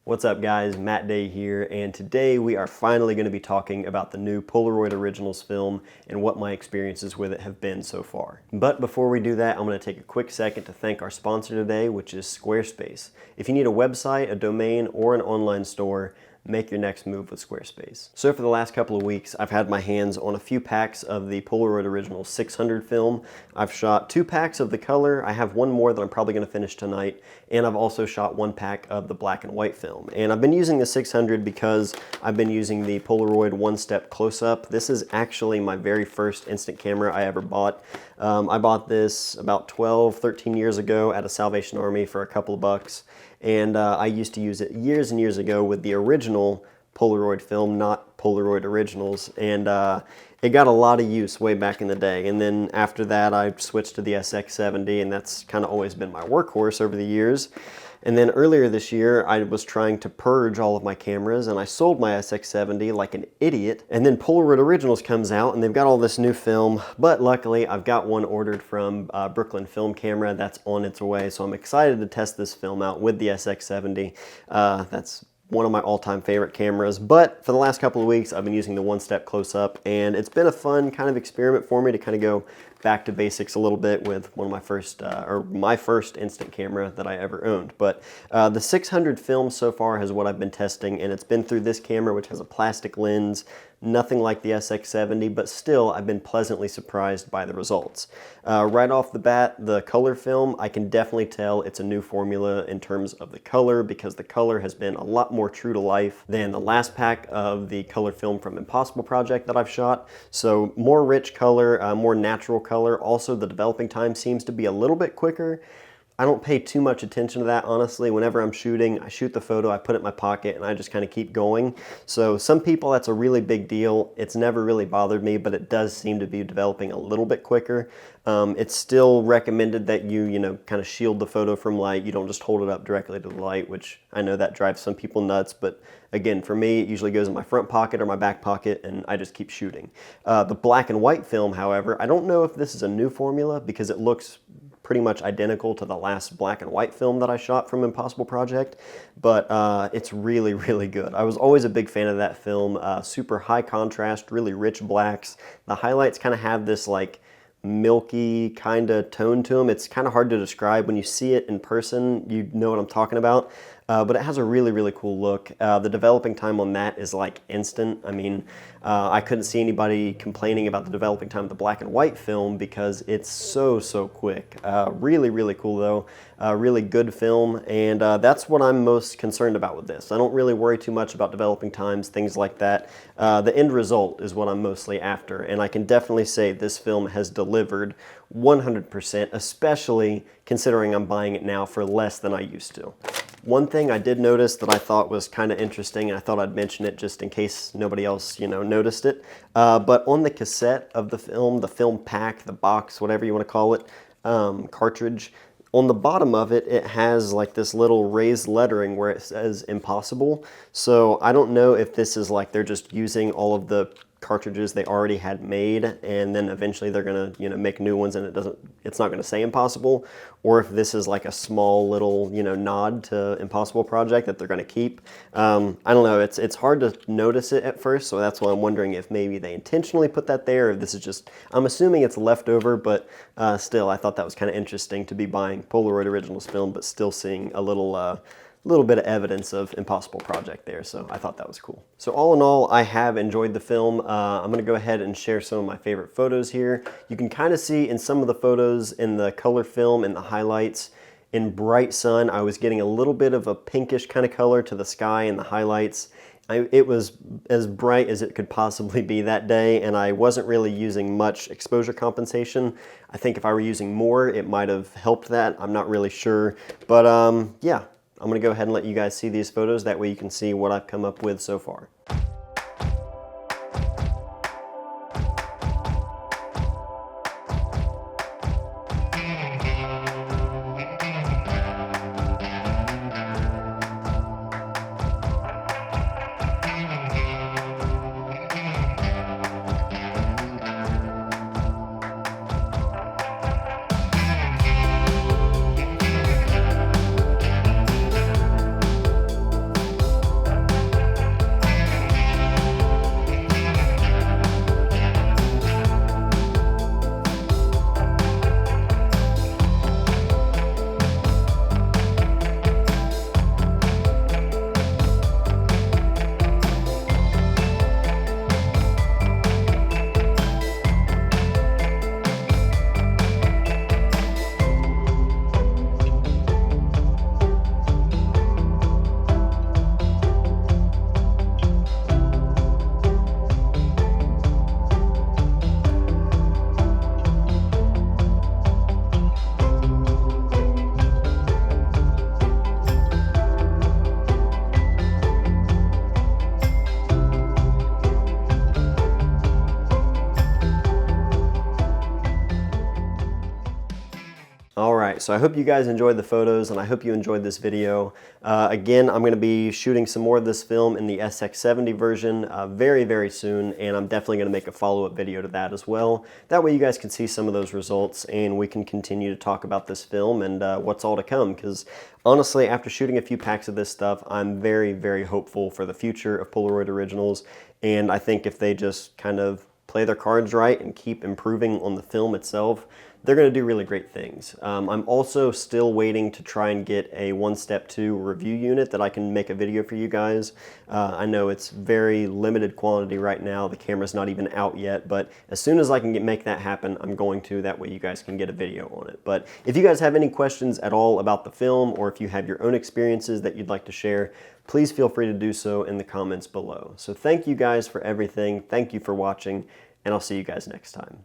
What's up guys, Matt Day here, and today we are finally going to be talking about the new Polaroid Originals film and what my experiences with it have been so far. But before we do that, I'm going to take a quick second to thank our sponsor today, which is Squarespace. If you need a website, a domain, or an online store, make your next move with Squarespace. So for the last couple of weeks, I've had my hands on a few packs of the Polaroid Originals 600 film. I've shot 2 packs of the color. I have one more that I'm probably going to finish tonight, and I've also shot 1 pack of the black and white film. And I've been using the 600 because I've been using the Polaroid one-step close-up. This is actually my very first instant camera I ever bought. I bought this about 12, 13 years ago at a Salvation Army for a couple of bucks. And I used to use it years and years ago with the original Polaroid film, not Polaroid Originals, and it got a lot of use way back in the day. And then after that, I switched to the SX70, and that's kind of always been my workhorse over the years. And then earlier this year, I was trying to purge all of my cameras, and I sold my SX70 like an idiot. And then Polaroid Originals comes out, and they've got all this new film, but luckily I've got one ordered from Brooklyn Film Camera that's on its way, so I'm excited to test this film out with the SX70. That's one of my all-time favorite cameras, but for the last couple of weeks I've been using the one-step close-up, and it's been a fun kind of experiment for me to kind of go back to basics a little bit with one of my first, my first instant camera that I ever owned. But the 600 film so far is what I've been testing, and it's been through this camera, which has a plastic lens, nothing like the SX70, but still I've been pleasantly surprised by the results. Right off the bat, the color film, I can definitely tell it's a new formula in terms of the color, because the color has been a lot more true to life than the last pack of the color film from Impossible Project that I've shot. So more rich color, more natural color. Also, the developing time seems to be a little bit quicker. I don't pay too much attention to that, honestly. Whenever I'm shooting, I shoot the photo, I put it in my pocket, and I just kind of keep going. So some people, that's a really big deal. It's never really bothered me, but it does seem to be developing a little bit quicker. It's still recommended that you kind of shield the photo from light. You don't just hold it up directly to the light, which I know that drives some people nuts, but again, for me, it usually goes in my front pocket or my back pocket, and I just keep shooting. The black and white film, however, I don't know if this is a new formula because it looks pretty much identical to the last black and white film that I shot from Impossible Project, but it's really, really good. I was always a big fan of that film. Super high contrast, really rich blacks. The highlights kind of have this like milky kind of tone to them. It's kind of hard to describe. When you see it in person, you know what I'm talking about. But it has a really, really cool look. The developing time on that is like instant. I mean, I couldn't see anybody complaining about the developing time of the black and white film because it's so, so quick. Really, really cool though. Really good film, and that's what I'm most concerned about with this. I don't really worry too much about developing times, things like that. The end result is what I'm mostly after, and I can definitely say this film has delivered 100%, especially considering I'm buying it now for less than I used to. One thing I did notice that I thought was kind of interesting, and I thought I'd mention it just in case nobody else, noticed it. But on the cassette of the film pack, the box, whatever you want to call it, cartridge, on the bottom of it, it has like this little raised lettering where it says Impossible. So I don't know if this is like they're just using all of the cartridges they already had made, and then eventually they're gonna make new ones, and it's not gonna say Impossible, or if this is like a small little nod to Impossible Project that they're gonna keep. I don't know. It's hard to notice it at first, so that's why I'm wondering if maybe they intentionally put that there, or if this is just, I'm assuming it's leftover, but still, I thought that was kind of interesting to be buying Polaroid Originals film, but still seeing a little bit of evidence of Impossible Project there, so I thought that was cool. So all in all, I have enjoyed the film. I'm gonna go ahead and share some of my favorite photos here. You can kind of see in some of the photos in the color film and the highlights, in bright sun, I was getting a little bit of a pinkish kind of color to the sky in the highlights. It was as bright as it could possibly be that day, and I wasn't really using much exposure compensation. I think if I were using more, it might have helped that. I'm not really sure, but yeah. I'm going to go ahead and let you guys see these photos. That way you can see what I've come up with so far. right, so I hope you guys enjoyed the photos, and I hope you enjoyed this video. Again, I'm going to be shooting some more of this film in the SX70 version very, very soon, and I'm definitely going to make a follow-up video to that as well. That way you guys can see some of those results, and we can continue to talk about this film and what's all to come, because honestly, after shooting a few packs of this stuff, I'm very, very hopeful for the future of Polaroid Originals, and I think if they just kind of play their cards right and keep improving on the film itself, they're going to do really great things. I'm also still waiting to try and get a 1-Step 2 review unit that I can make a video for you guys. I know it's very limited quantity right now. The camera's not even out yet, but as soon as I can make that happen, I'm going to. That way you guys can get a video on it. But if you guys have any questions at all about the film, or if you have your own experiences that you'd like to share, please feel free to do so in the comments below. So thank you guys for everything. Thank you for watching, and I'll see you guys next time.